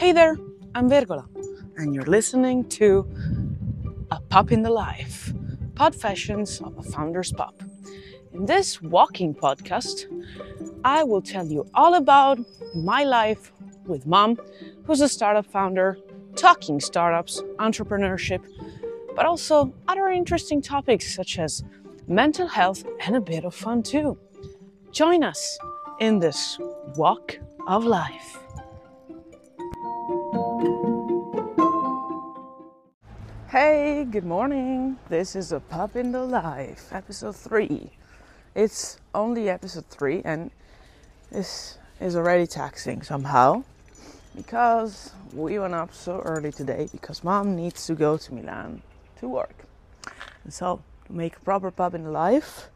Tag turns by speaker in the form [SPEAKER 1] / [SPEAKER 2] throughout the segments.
[SPEAKER 1] Hey there, I'm Vergola, and you're listening to A Pup in the Life, Pod-fessions of a Founder's Pup. In this walking podcast, I will tell you all about my life with Mom, who's a startup founder, talking startups, entrepreneurship, but also other interesting topics such as mental health and a bit of fun too. Join us in this walk of life. Hey, good morning. This is A Pup in the Life, episode 3. It's only episode 3 and this is already taxing somehow because we went up so early today because Mom needs to go to Milan to work. And so, to make a proper Pup in the Life,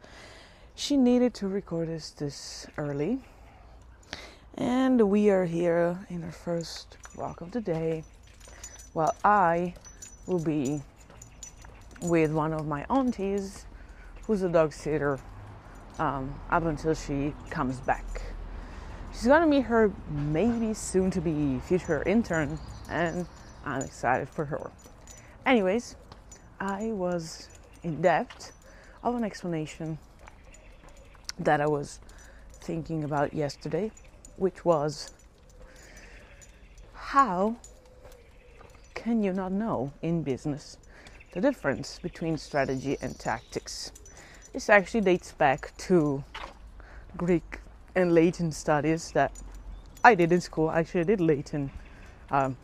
[SPEAKER 1] she needed to record this early. And we are here in our first walk of the day while I will be with one of my aunties who's a dog sitter up until she comes back. She's gonna meet her maybe soon to be future intern, and I'm excited for her. Anyways, I was in depth of an explanation that I was thinking about yesterday, which was how can you not know in business the difference between strategy and tactics? This actually dates back to Greek and Latin studies that I did in school. Actually, I did Latin. Mom,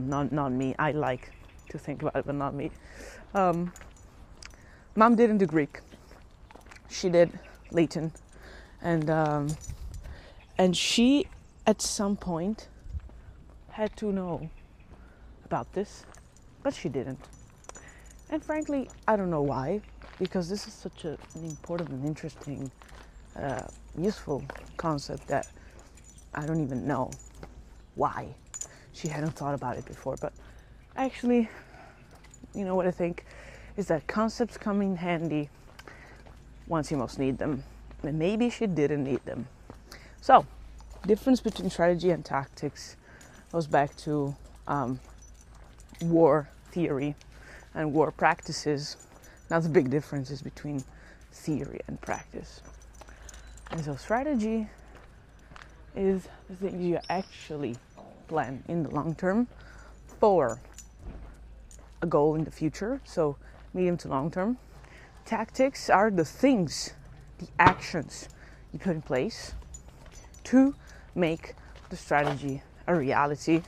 [SPEAKER 1] not me. I like to think about it, but not me. Mom didn't do Greek. She did Latin, and she at some point had to know about this, but she didn't. And frankly, I don't know why, because this is such an important and interesting, useful concept that I don't even know why she hadn't thought about it before. But actually, you know what I think is that concepts come in handy once you most need them, and maybe she didn't need them. So, difference between strategy and tactics goes back to war theory and war practices. Now the big difference is between theory and practice. And so strategy is the things you actually plan in the long term for a goal in the future, so medium to long term. Tactics are the things, the actions you put in place to make the strategy a reality,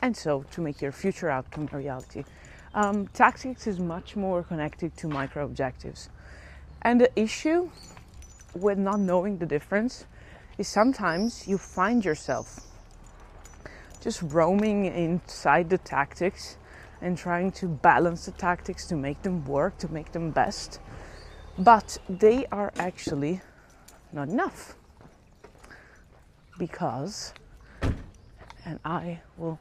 [SPEAKER 1] and so to make your future outcome a reality. Tactics is much more connected to micro objectives. And the issue with not knowing the difference is sometimes you find yourself just roaming inside the tactics and trying to balance the tactics to make them work, to make them best. But they are actually not enough. Because, and I will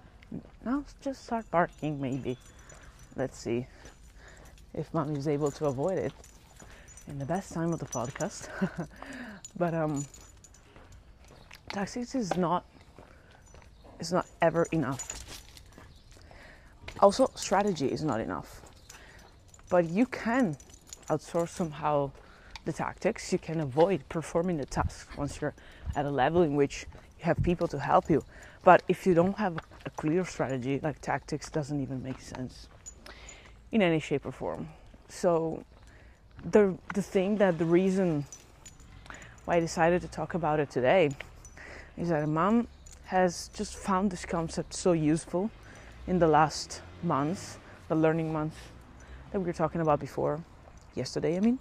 [SPEAKER 1] now just start barking maybe. Let's see if Mom is able to avoid it in the best time of the podcast. But tactics is not ever enough. Also, strategy is not enough. But you can outsource somehow the tactics. You can avoid performing the task once you're at a level in which you have people to help you. But if you don't have a clear strategy, like tactics doesn't even make sense in any shape or form. So the reason why I decided to talk about it today is that Mom has just found this concept so useful in the last months, the learning months that we were talking about before, yesterday I mean.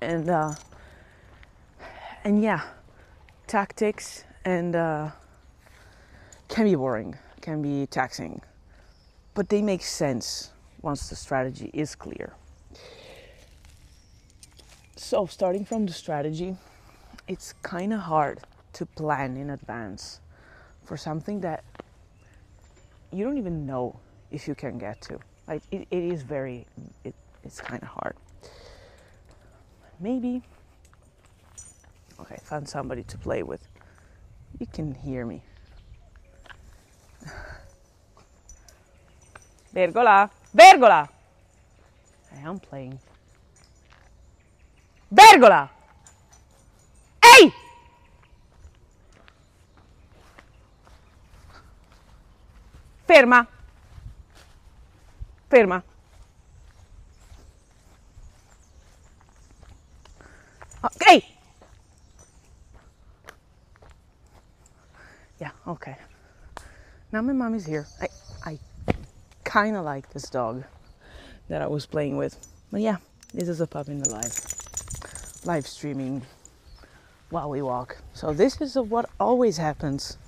[SPEAKER 1] And yeah, tactics and can be boring, can be taxing, but they make sense once the strategy is clear. So starting from the strategy, it's kind of hard to plan in advance for something that you don't even know if you can get to. Like it's kind of hard. Maybe, okay, found somebody to play with. You can hear me. Vergola! Vergola! I am playing. Vergola! Hey! Ferma! Ferma! Okay! Yeah, okay. Now my mom is here. I kind of like this dog that I was playing with. But yeah, this is a pup in the live streaming while we walk. So this is what always happens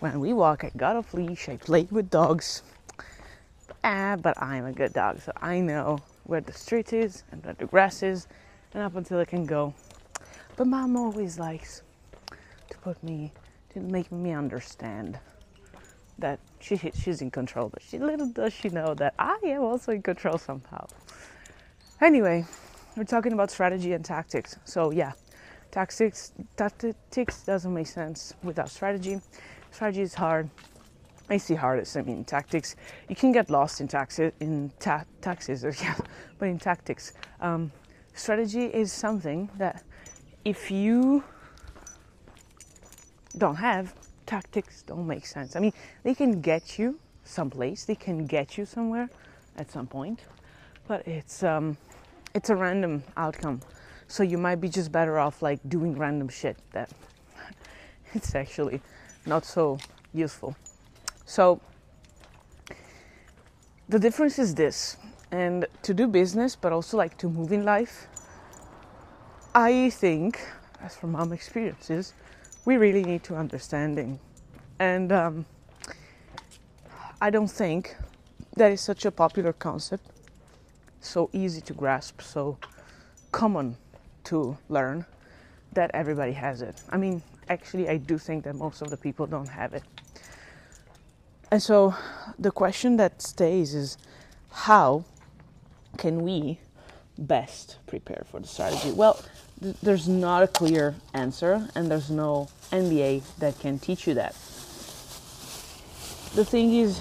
[SPEAKER 1] when we walk. I got off leash, I played with dogs. But I'm a good dog, so I know where the street is and where the grass is and up until it can go. But mom always likes to make me understand that she's in control, but little does she know that I am also in control somehow. Anyway, we're talking about strategy and tactics. So yeah, tactics doesn't make sense without strategy. Strategy is hard. I see hardest. I mean, tactics. You can get lost in taxes, yeah, but in tactics, strategy is something that if you don't have, tactics don't make sense. I mean, they can get you someplace, they can get you somewhere at some point, but it's a random outcome. So you might be just better off like doing random shit that it's actually not so useful. So the difference is this, and to do business, but also like to move in life, I think, as from mom experiences, we really need to understanding. And I don't think that is such a popular concept, so easy to grasp, so common to learn, that everybody has it. I mean, actually, I do think that most of the people don't have it. And so the question that stays is, how can we best prepare for the strategy? Well, there's not a clear answer, and there's no MBA that can teach you that. The thing is,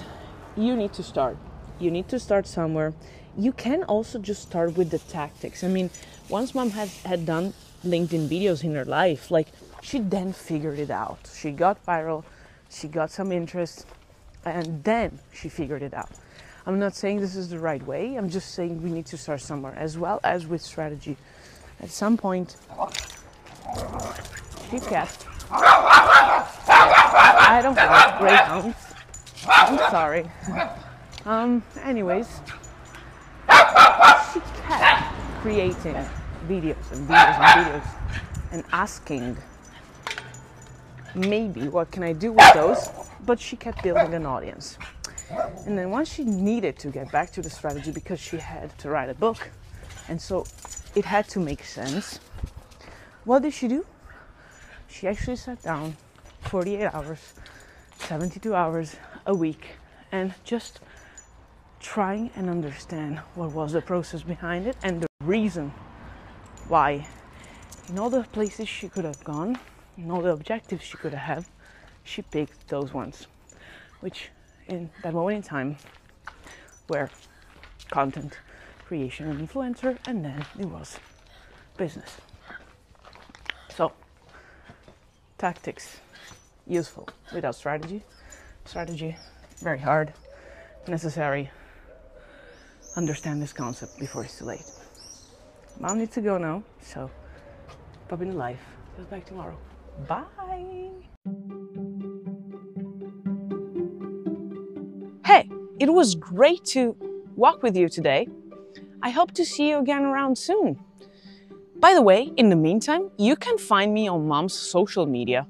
[SPEAKER 1] you need to start. You need to start somewhere. You can also just start with the tactics. I mean, once mom had done LinkedIn videos in her life, like, she then figured it out. She got viral, she got some interest, and then she figured it out. I'm not saying this is the right way. I'm just saying we need to start somewhere, as well as with strategy. At some point, sheep cat. I don't like greyhounds. I'm sorry. Anyways, she kept creating videos and and asking, maybe what can I do with those? But she kept building an audience. And then once she needed to get back to the strategy because she had to write a book, and so it had to make sense, what did she do? She actually sat down 48 hours, 72 hours a week, and just trying and understand what was the process behind it and the reason why. In all the places she could have gone, in all the objectives she could have, she picked those ones, which in that moment in time were content creation and influencer, and then it was business. So, tactics, useful without strategy. Strategy, very hard, necessary. Understand this concept before it's too late. Mom needs to go now, so Pup in the Life goes back tomorrow. Bye! Hey, it was great to walk with you today. I hope to see you again around soon. By the way, in the meantime, you can find me on Mom's social media.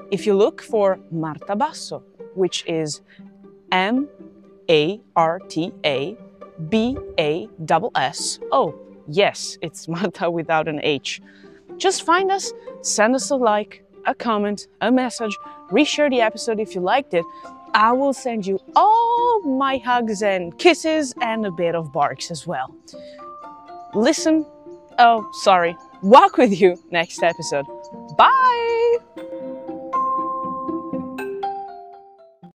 [SPEAKER 1] If you look for Marta Basso, which is MartaBasso. Yes, it's Marta without an H. Just find us, send us a like, a comment, a message, reshare the episode if you liked it. I will send you all my hugs and kisses and a bit of barks as well. Walk with you next episode. Bye!